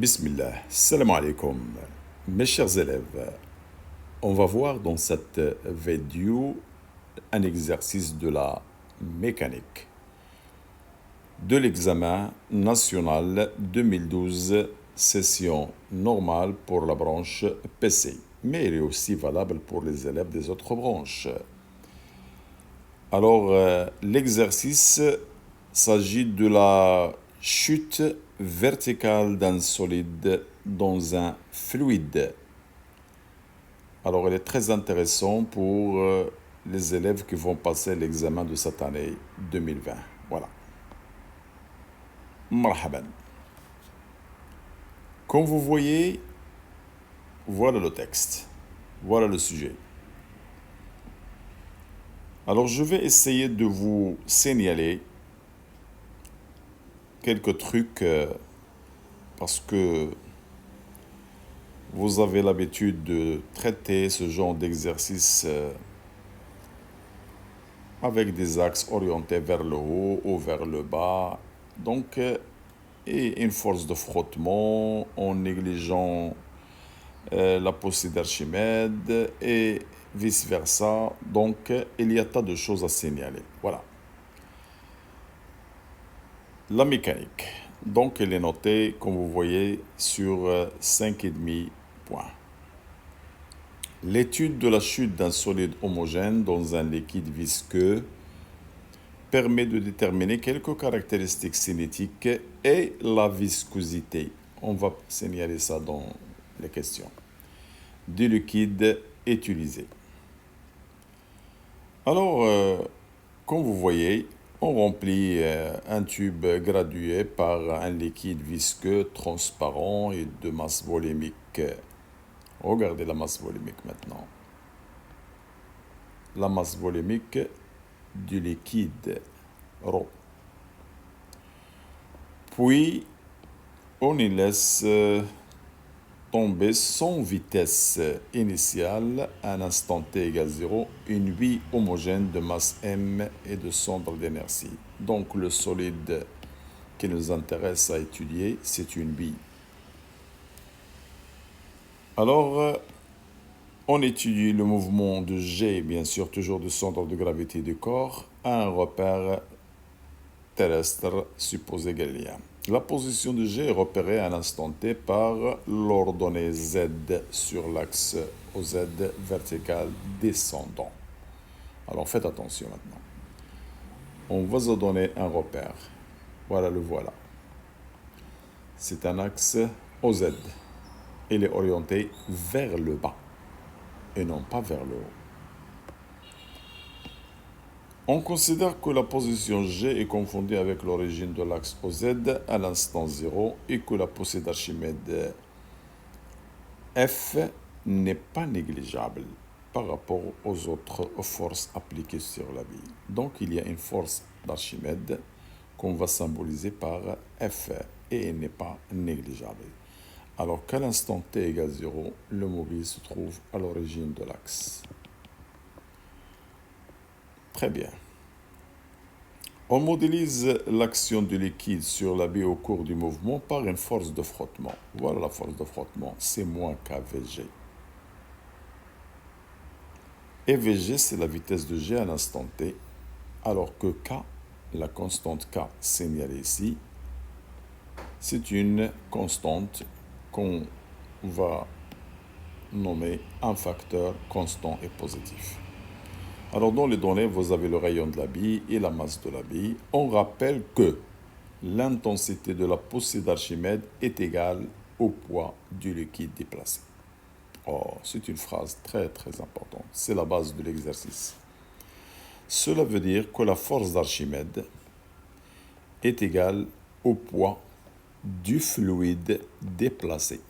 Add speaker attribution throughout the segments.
Speaker 1: Bismillah, salam alaikum. Mes chers élèves, on va voir dans cette vidéo un exercice de la mécanique de l'examen national 2012, session normale pour la branche PC, mais il est aussi valable pour les élèves des autres branches. Alors, l'exercice s'agit de la chute verticale d'un solide dans un fluide. Alors, il est très intéressant pour les élèves qui vont passer l'examen de cette année 2020. Voilà. Marhaban. Comme vous voyez, voilà le texte. Voilà le sujet. Alors, je vais essayer de vous signaler quelques trucs parce que vous avez l'habitude de traiter ce genre d'exercice avec des axes orientés vers le haut ou vers le bas. Donc, et une force de frottement en négligeant la poussée d'Archimède et vice-versa. Donc, il y a tas de choses à signaler. Voilà. La mécanique. Donc, elle est notée, comme vous voyez, sur 5,5 points. L'étude de la chute d'un solide homogène dans un liquide visqueux permet de déterminer quelques caractéristiques cinétiques et la viscosité. On va signaler ça dans les questions. Du liquide utilisé. Alors, comme vous voyez, on remplit un tube gradué par un liquide visqueux transparent et de masse volumique. Regardez la masse volumique maintenant. La masse volumique du liquide rho. Puis, on y laisse tomber sans vitesse initiale à un instant t égale 0, une bille homogène de masse m et de centre d'inertie. Donc, le solide qui nous intéresse à étudier, c'est une bille. Alors, on étudie le mouvement de G, bien sûr, toujours du centre de gravité du corps, à un repère terrestre supposé galiléen. La position de G est repérée à un instant t par l'ordonnée Z sur l'axe OZ vertical descendant. Alors faites attention maintenant. On va se donner un repère. Voilà, le voilà. C'est un axe OZ. Il est orienté vers le bas et non pas vers le haut. On considère que la position G est confondue avec l'origine de l'axe OZ à l'instant 0 et que la poussée d'Archimède F n'est pas négligeable par rapport aux autres forces appliquées sur la bille. Donc il y a une force d'Archimède qu'on va symboliser par F et elle n'est pas négligeable. Alors qu'à l'instant t égale 0, le mobile se trouve à l'origine de l'axe. Très bien. On modélise l'action du liquide sur la bille au cours du mouvement par une force de frottement. Voilà la force de frottement, c'est moins kVg. Et Vg, c'est la vitesse de G à l'instant t, alors que K, la constante K signalée ici, c'est une constante qu'on va nommer un facteur constant et positif. Alors, dans les données, vous avez le rayon de la bille et la masse de la bille. On rappelle que l'intensité de la poussée d'Archimède est égale au poids du liquide déplacé. Oh, c'est une phrase très très importante. C'est la base de l'exercice. Cela veut dire que la force d'Archimède est égale au poids du fluide déplacé,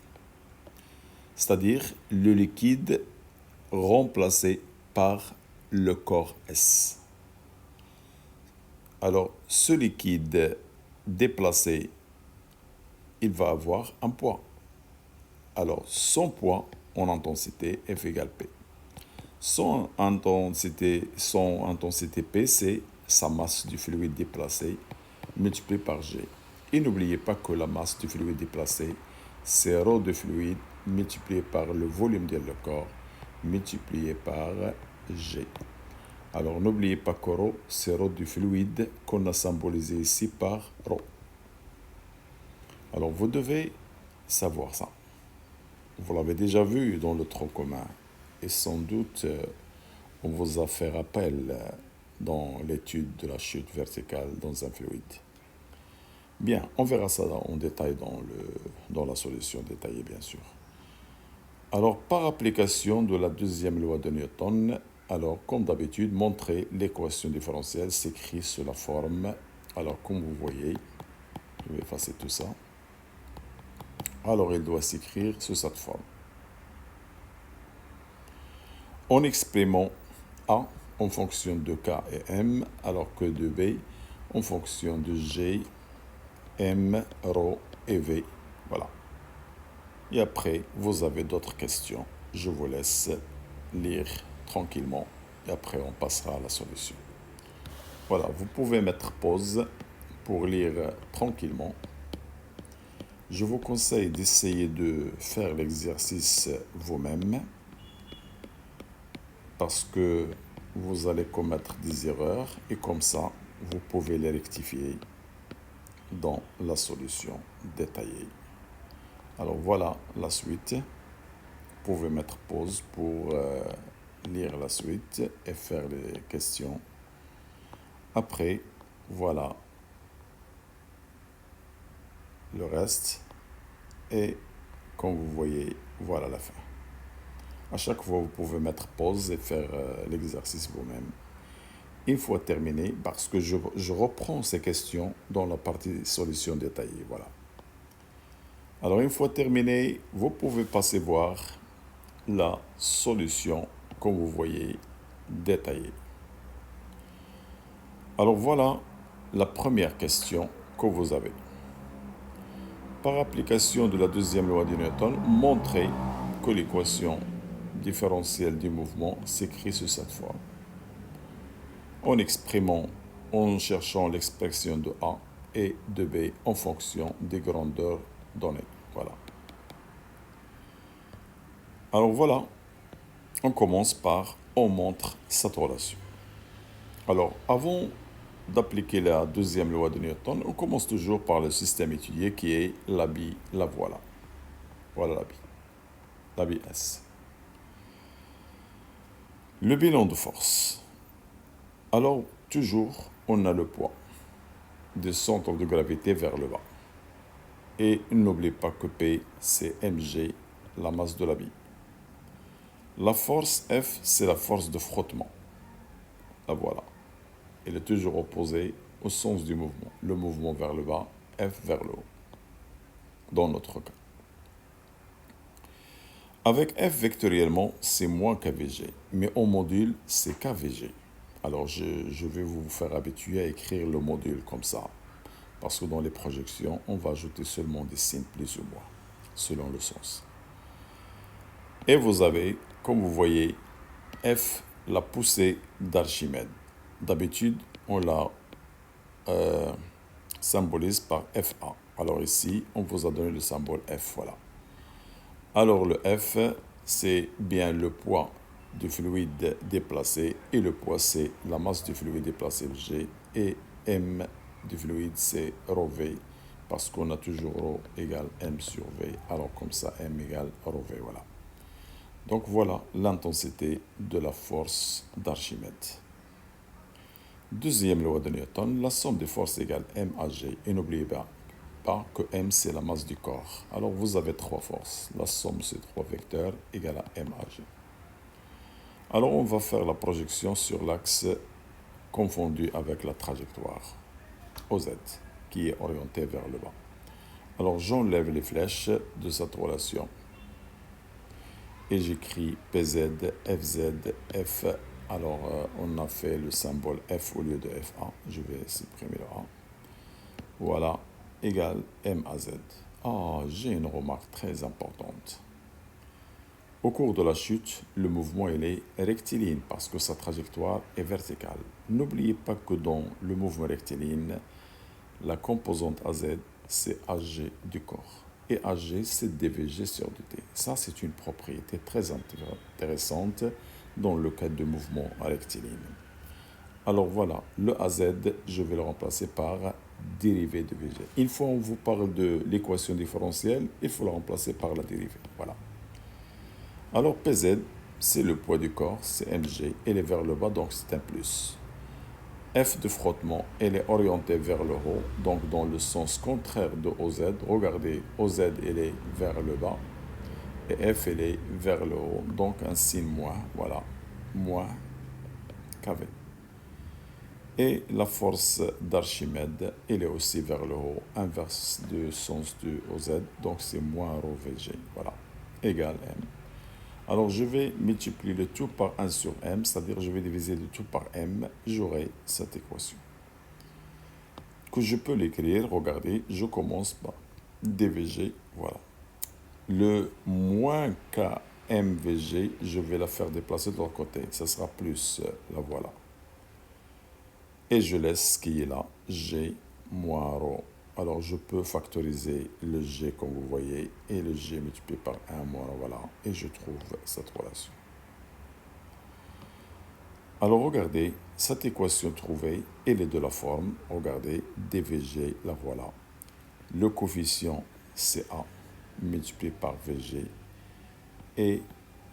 Speaker 1: c'est-à-dire le liquide remplacé par le corps S. Alors, ce liquide déplacé, il va avoir un poids. Alors, son poids en intensité F égale P. Son intensité P, c'est sa masse du fluide déplacé multipliée par G. Et n'oubliez pas que la masse du fluide déplacé c'est ρ de fluide multiplié par le volume de le corps multiplié par G. Alors n'oubliez pas que ρ, c'est ρ du fluide qu'on a symbolisé ici par ρ. Alors vous devez savoir ça. Vous l'avez déjà vu dans le tronc commun et sans doute on vous a fait rappel dans l'étude de la chute verticale dans un fluide. Bien, on verra ça en détail dans la solution détaillée, bien sûr. Alors, par application de la deuxième loi de Newton, alors, comme d'habitude, montrer l'équation différentielle s'écrit sous la forme. Alors, comme vous voyez, je vais effacer tout ça. Alors, il doit s'écrire sous cette forme. En exprimant A en fonction de K et M, alors que de B en fonction de G, M, ρ et V. Voilà. Et après, vous avez d'autres questions. Je vous laisse lire tranquillement et après on passera à la solution. Voilà, vous pouvez mettre pause pour lire tranquillement. Je vous conseille d'essayer de faire l'exercice vous-même parce que vous allez commettre des erreurs et comme ça, vous pouvez les rectifier dans la solution détaillée. Alors voilà la suite. Vous pouvez mettre pause pour lire la suite et faire les questions. Après, voilà le reste. Et comme vous voyez, voilà la fin. À chaque fois, vous pouvez mettre pause et faire l'exercice vous-même. Une fois terminé, parce que je reprends ces questions dans la partie solution détaillée. Voilà. Alors, une fois terminé, vous pouvez passer voir la solution, comme vous voyez, détaillée. Alors, voilà la première question que vous avez. Par application de la deuxième loi de Newton, montrez que l'équation différentielle du mouvement s'écrit sous cette forme. En cherchant l'expression de A et de B en fonction des grandeurs données. Voilà. Alors voilà, on commence par on montre cette relation. Alors avant d'appliquer la deuxième loi de Newton, on commence toujours par le système étudié qui est l'habit, la voilà. Voilà l'habit S. Le bilan de force. Alors, toujours, on a le poids du centre de gravité vers le bas. Et n'oubliez pas que P, c'est mg, la masse de l'habit. La force F, c'est la force de frottement. La voilà. Elle est toujours opposée au sens du mouvement. Le mouvement vers le bas, F vers le haut. Dans notre cas. Avec F vectoriellement, c'est moins KVG. Mais en module, c'est KVG. Alors, je vais vous faire habituer à écrire le module comme ça. Parce que dans les projections, on va ajouter seulement des signes plus ou moins, selon le sens. Et vous avez, comme vous voyez, F, la poussée d'Archimède. D'habitude, on la symbolise par FA. Alors ici, on vous a donné le symbole F, voilà. Alors le F, c'est bien le poids du fluide déplacé et le poids, c'est la masse du fluide déplacé G et M du fluide, c'est ρV parce qu'on a toujours ρ égale M sur V. Alors comme ça, M égale ρV, voilà. Donc voilà l'intensité de la force d'Archimède. Deuxième loi de Newton, la somme des forces égale M à G. Et n'oubliez pas que M, c'est la masse du corps. Alors, vous avez trois forces. La somme de ces trois vecteurs égale à M à G. Alors, on va faire la projection sur l'axe confondu avec la trajectoire, OZ, qui est orienté vers le bas. Alors, j'enlève les flèches de cette relation. Et j'écris PZ, FZ, F. Alors, on a fait le symbole F au lieu de FA. Je vais supprimer le A. Voilà, égale M à Z. Ah, j'ai une remarque très importante. Au cours de la chute, le mouvement il est rectiligne parce que sa trajectoire est verticale. N'oubliez pas que dans le mouvement rectiligne, la composante AZ, c'est AG du corps. et AG, c'est DVG sur DT. Ça, c'est une propriété très intéressante dans le cas de mouvement rectiligne. Alors voilà, le AZ, je vais le remplacer par dérivée de VG. Une fois on vous parle de l'équation différentielle, il faut la remplacer par la dérivée. Voilà. Alors PZ, c'est le poids du corps, c'est mg, elle est vers le bas, donc c'est un plus. F de frottement, elle est orientée vers le haut, donc dans le sens contraire de OZ. Regardez, OZ, elle est vers le bas, et F, elle est vers le haut, donc un signe moins, voilà, moins KV. Et la force d'Archimède, elle est aussi vers le haut, inverse du sens du OZ, donc c'est moins rho VG, voilà, égal M. Alors je vais multiplier le tout par 1 sur M, c'est-à-dire je vais diviser le tout par M, j'aurai cette équation. Que je peux l'écrire, regardez, je commence par dVG, voilà. Le moins KMVG, je vais la faire déplacer de l'autre côté, ça sera plus, la voilà. Et je laisse ce qui est là, G moins rho. Alors je peux factoriser le G comme vous voyez, et le G multiplié par 1 moins rho, voilà, et je trouve cette relation. Alors regardez, cette équation trouvée, elle est de la forme, regardez, dVG, la voilà. Le coefficient CA multiplié par VG, et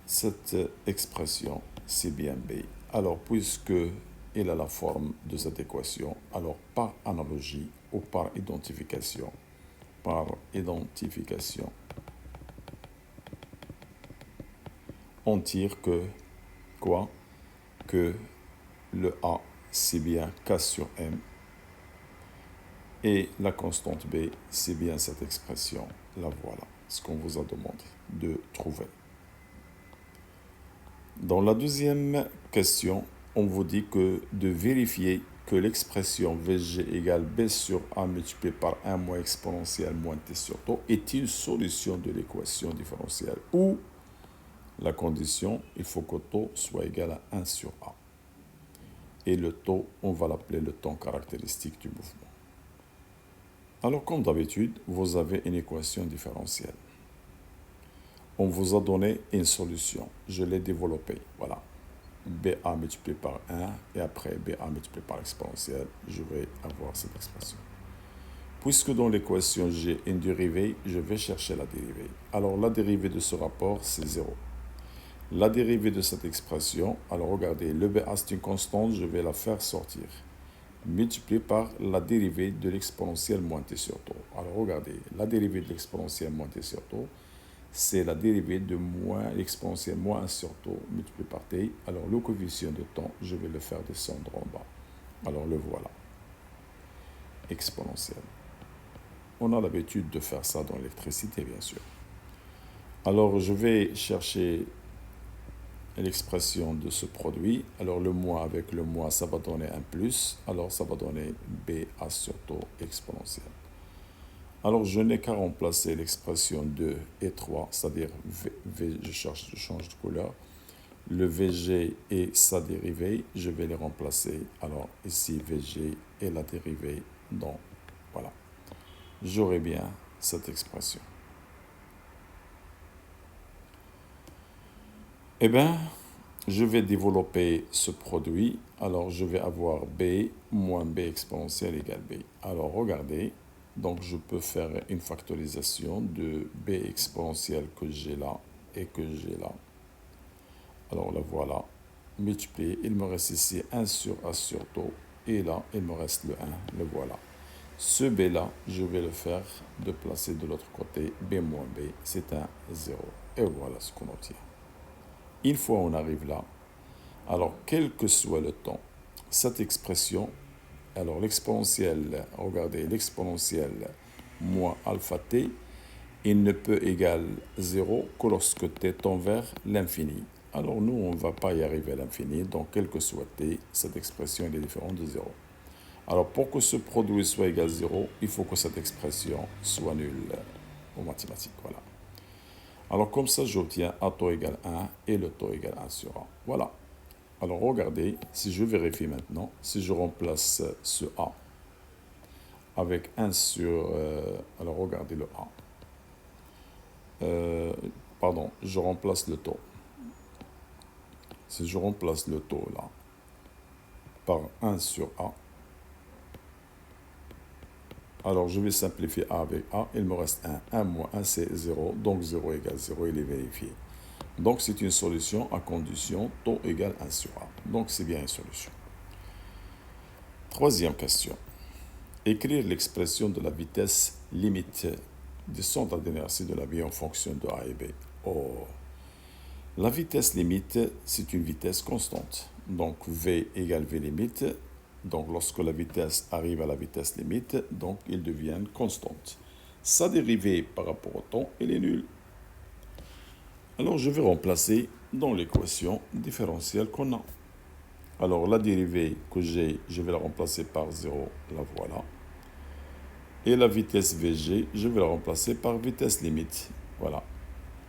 Speaker 1: cette expression, c'est bien B. Alors puisque elle a la forme de cette équation, alors par analogie ou par identification, on tire que quoi? Que le A, c'est bien K sur M, et la constante B, c'est bien cette expression, la voilà, ce qu'on vous a demandé de trouver. Dans la deuxième question, on vous dit que de vérifier que l'expression VG égale B sur A multiplié par 1 moins exponentielle moins T sur taux est une solution de l'équation différentielle, ou la condition, il faut que taux soit égal à 1 sur A. Et le taux, on va l'appeler le temps caractéristique du mouvement. Alors, comme d'habitude, vous avez une équation différentielle. On vous a donné une solution. Je l'ai développée. Voilà. BA multiplié par 1 et après BA multiplié par exponentielle, je vais avoir cette expression. Puisque dans l'équation j'ai une dérivée, je vais chercher la dérivée. Alors la dérivée de ce rapport, c'est 0. La dérivée de cette expression, alors regardez, le BA c'est une constante, je vais la faire sortir. Multiplié par la dérivée de l'exponentielle moins t sur tau. Alors regardez, la dérivée de l'exponentielle moins t sur tau, c'est la dérivée de moins l'exponentielle moins 1 sur tau multiplié par t. Alors le coefficient de temps, je vais le faire descendre en bas. Alors le voilà. Exponentielle. On a l'habitude de faire ça dans l'électricité, bien sûr. Alors je vais chercher l'expression de ce produit. Alors le moins avec le moins, ça va donner un plus. Alors ça va donner BA sur tau exponentielle. Alors je n'ai qu'à remplacer l'expression 2 et 3, c'est-à-dire je change de couleur. Le VG et sa dérivée, je vais les remplacer. Alors ici VG et la dérivée, donc voilà. J'aurai bien cette expression. Eh bien, je vais développer ce produit. Alors, je vais avoir B moins B exponentielle égale B. Alors, regardez. Donc, je peux faire une factorisation de B exponentielle que j'ai là et que j'ai là. Alors, la voilà. Multiplié. Il me reste ici 1 sur A sur tau. Et là, il me reste le 1. Le voilà. Ce B là, je vais le faire déplacer de l'autre côté. B moins B, c'est un 0. Et voilà ce qu'on obtient. Une fois on arrive là, alors quel que soit le temps, cette expression, alors l'exponentielle, regardez, l'exponentielle moins alpha t, il ne peut égaler 0 que lorsque t tend vers l'infini. Alors nous, on ne va pas y arriver à l'infini, donc quel que soit t, cette expression est différente de 0. Alors pour que ce produit soit égal à 0, il faut que cette expression soit nulle en mathématiques, voilà. Alors comme ça, j'obtiens A taux égale 1 et le taux égale 1 sur A. Voilà. Alors regardez, si je vérifie maintenant, si je remplace ce A avec 1 sur... alors regardez le A. pardon, je remplace le taux. Si je remplace le taux là par 1 sur A, alors je vais simplifier A avec A, il me reste 1. 1 moins 1 c'est 0, donc 0 égale 0, il est vérifié. Donc c'est une solution à condition taux égale 1 sur A. Donc c'est bien une solution. Troisième question. Écrire l'expression de la vitesse limite du centre d'inertie de la vie en fonction de A et B. Oh. La vitesse limite, c'est une vitesse constante. Donc V égale V limite. Donc lorsque la vitesse arrive à la vitesse limite, donc ils deviennent constantes. Sa dérivée par rapport au temps, elle est nulle. Alors je vais remplacer dans l'équation différentielle qu'on a. Alors la dérivée que j'ai, je vais la remplacer par 0, la voilà. Et la vitesse Vg, je vais la remplacer par vitesse limite. Voilà.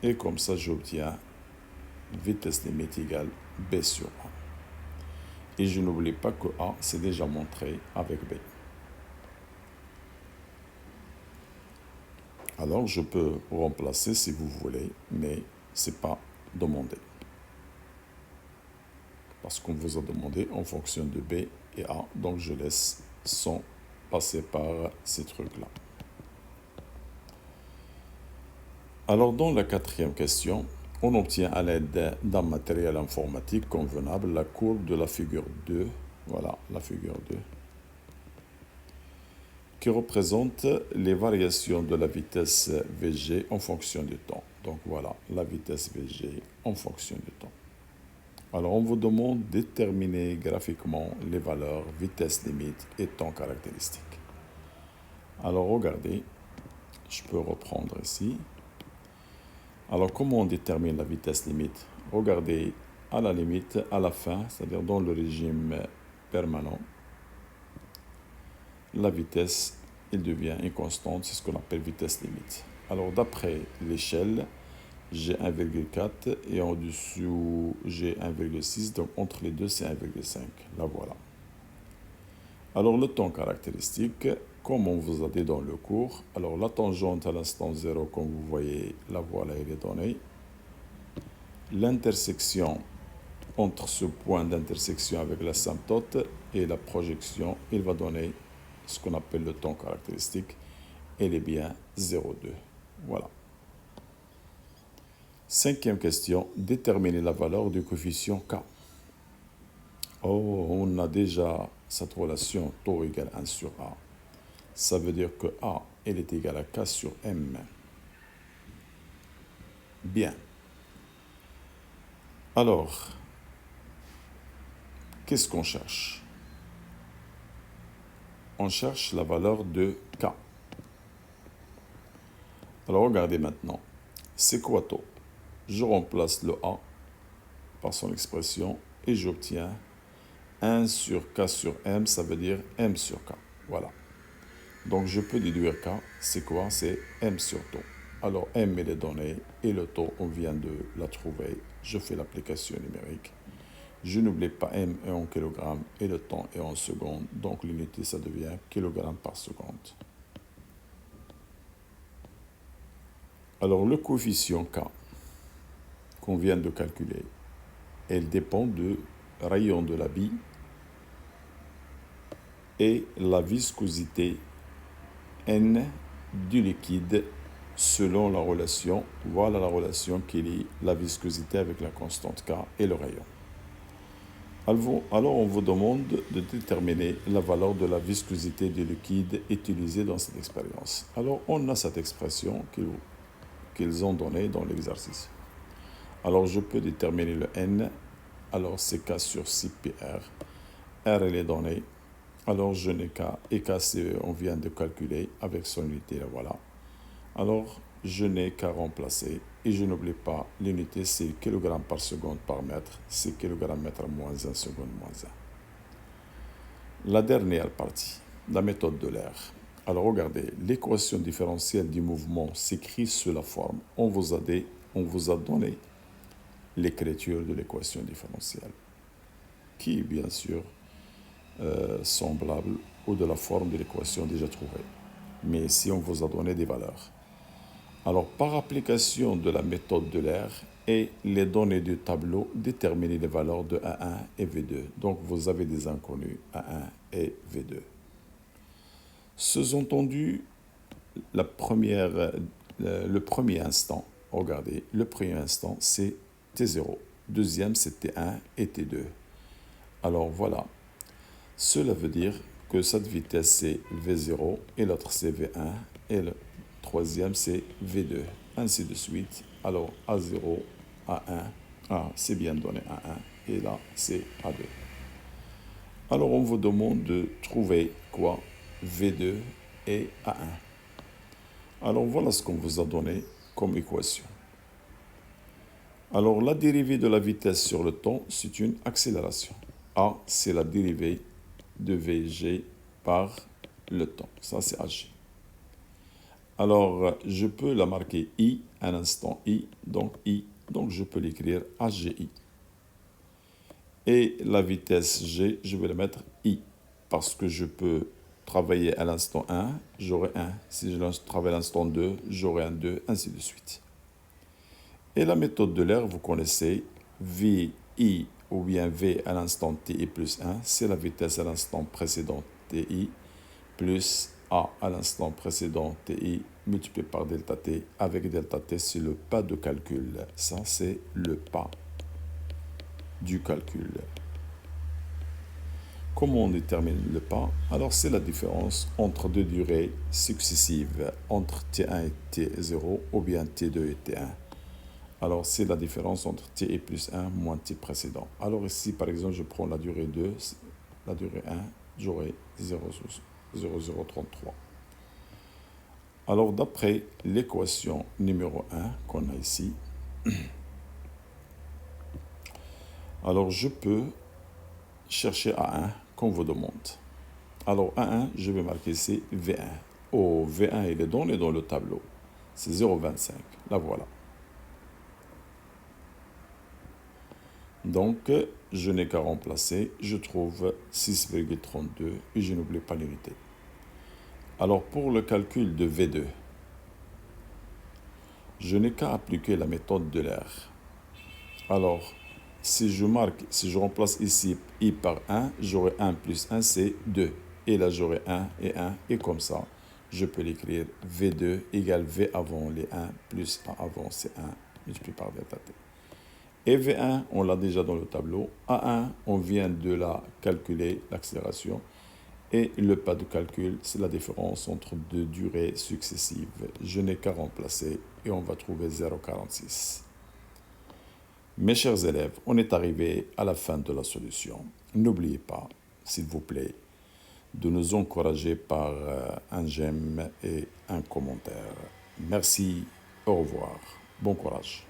Speaker 1: Et comme ça, j'obtiens vitesse limite égale B sur A. Et je n'oublie pas que A, c'est déjà montré avec B. Alors, je peux remplacer si vous voulez, mais ce n'est pas demandé. Parce qu'on vous a demandé en fonction de B et A, donc je laisse sans passer par ces trucs-là. Alors, dans la quatrième question, on obtient à l'aide d'un matériel informatique convenable la courbe de la figure 2, voilà la figure 2, qui représente les variations de la vitesse Vg en fonction du temps. Donc voilà, la vitesse Vg en fonction du temps. Alors on vous demande de déterminer graphiquement les valeurs vitesse limite et temps caractéristique. Alors regardez, je peux reprendre ici. Alors comment on détermine la vitesse limite? Regardez à la limite, à la fin, c'est-à-dire dans le régime permanent, la vitesse, il devient une constante, c'est ce qu'on appelle vitesse limite. Alors d'après l'échelle, j'ai 1,4 et en dessous j'ai 1,6, donc entre les deux c'est 1,5. Là voilà. Alors le temps caractéristique, comme on vous a dit dans le cours, alors la tangente à l'instant 0, comme vous voyez, la voilà, elle est donnée. L'intersection entre ce point d'intersection avec l'asymptote et la projection, il va donner ce qu'on appelle le temps caractéristique. Elle est bien 0,2. Voilà. Cinquième question, déterminer la valeur du coefficient K. Oh, on a déjà cette relation taux égale 1 sur A. Ça veut dire que A, elle est égale à K sur M. Bien. Alors, qu'est-ce qu'on cherche? On cherche la valeur de K. Alors, regardez maintenant. C'est quoi taux? Je remplace le A par son expression et j'obtiens 1 sur K sur M, ça veut dire M sur K. Voilà. Donc, je peux déduire K, c'est quoi? C'est M sur taux. Alors, M est les données et le taux, on vient de la trouver. Je fais l'application numérique. Je n'oublie pas M est en kilogrammes et le temps est en secondes. Donc, l'unité, ça devient kilogramme par seconde. Alors, le coefficient K qu'on vient de calculer, elle dépend du rayon de la bille et la viscosité N du liquide selon la relation. Voilà la relation qui lie la viscosité avec la constante K et le rayon. Alors on vous demande de déterminer la valeur de la viscosité du liquide utilisée dans cette expérience. Alors on a cette expression qu'ils ont donnée dans l'exercice. Alors je peux déterminer le N. Alors c'est K sur 6 PR. R elle est donnée. Alors je n'ai qu'à, et K on vient de calculer avec son unité, là voilà. Alors je n'ai qu'à remplacer et je n'oublie pas l'unité, c'est kg par seconde par mètre, c'est kg mètre moins 1 seconde moins 1. La dernière partie, la méthode de l'air. Alors regardez, l'équation différentielle du mouvement s'écrit sous la forme. On vous a donné l'écriture de l'équation différentielle, qui est bien sûr semblable ou de la forme de l'équation déjà trouvée. Mais ici, on vous a donné des valeurs. Alors, par application de la méthode de l'air et les données du tableau, déterminez les valeurs de A1 et V2. Donc, vous avez des inconnus A1 et V2. Sous-entendu, le premier instant, regardez, le premier instant, c'est T0. Deuxième, c'est T1 et T2. Alors, voilà. Cela veut dire que cette vitesse, c'est V0 et l'autre, c'est V1 et le troisième, c'est V2, ainsi de suite. Alors, A0, A1, c'est bien donné A1, et là, c'est A2. Alors, on vous demande de trouver quoi? V2 et A1. Alors, voilà ce qu'on vous a donné comme équation. Alors, la dérivée de la vitesse sur le temps, c'est une accélération. A, c'est la dérivée de VG par le temps. Ça, c'est AG. Alors, je peux la marquer I, un instant I, donc je peux l'écrire AGI. Et la vitesse G, je vais la mettre I, parce que je peux travailler à l'instant 1, j'aurai 1. Si je travaille à l'instant 2, j'aurai un 2, ainsi de suite. Et la méthode de l'air, vous connaissez, VI ou bien V à l'instant TI plus 1, c'est la vitesse à l'instant précédent TI plus A à l'instant précédent TI multiplié par delta T. Avec delta T, c'est le pas de calcul. Ça, c'est le pas du calcul. Comment on détermine le pas? Alors, c'est la différence entre deux durées successives, entre T1 et T0, ou bien T2 et T1. Alors, c'est la différence entre T plus 1 moins T précédent. Alors ici, par exemple, je prends la durée 2, la durée 1, j'aurai 0,033. Alors, d'après l'équation numéro 1 qu'on a ici, alors je peux chercher A1 qu'on vous demande. Alors, A1, je vais marquer ici V1. Oh, V1, il est donné dans le tableau. C'est 0,25. La voilà. Donc, je n'ai qu'à remplacer. Je trouve 6,32 et je n'oublie pas l'unité. Alors, pour le calcul de V2, je n'ai qu'à appliquer la méthode de l'air. Alors, si je remplace ici I par 1, j'aurai 1 plus 1, c'est 2. Et là, j'aurai 1 et 1. Et comme ça, je peux l'écrire V2 égale V avant les 1 plus A avant, c'est 1, multiplié par delta T. Et V1, on l'a déjà dans le tableau. A1, on vient de la calculer, l'accélération. Et le pas de calcul, c'est la différence entre deux durées successives. Je n'ai qu'à remplacer et on va trouver 0,46. Mes chers élèves, on est arrivé à la fin de la solution. N'oubliez pas, s'il vous plaît, de nous encourager par un j'aime et un commentaire. Merci, au revoir, bon courage.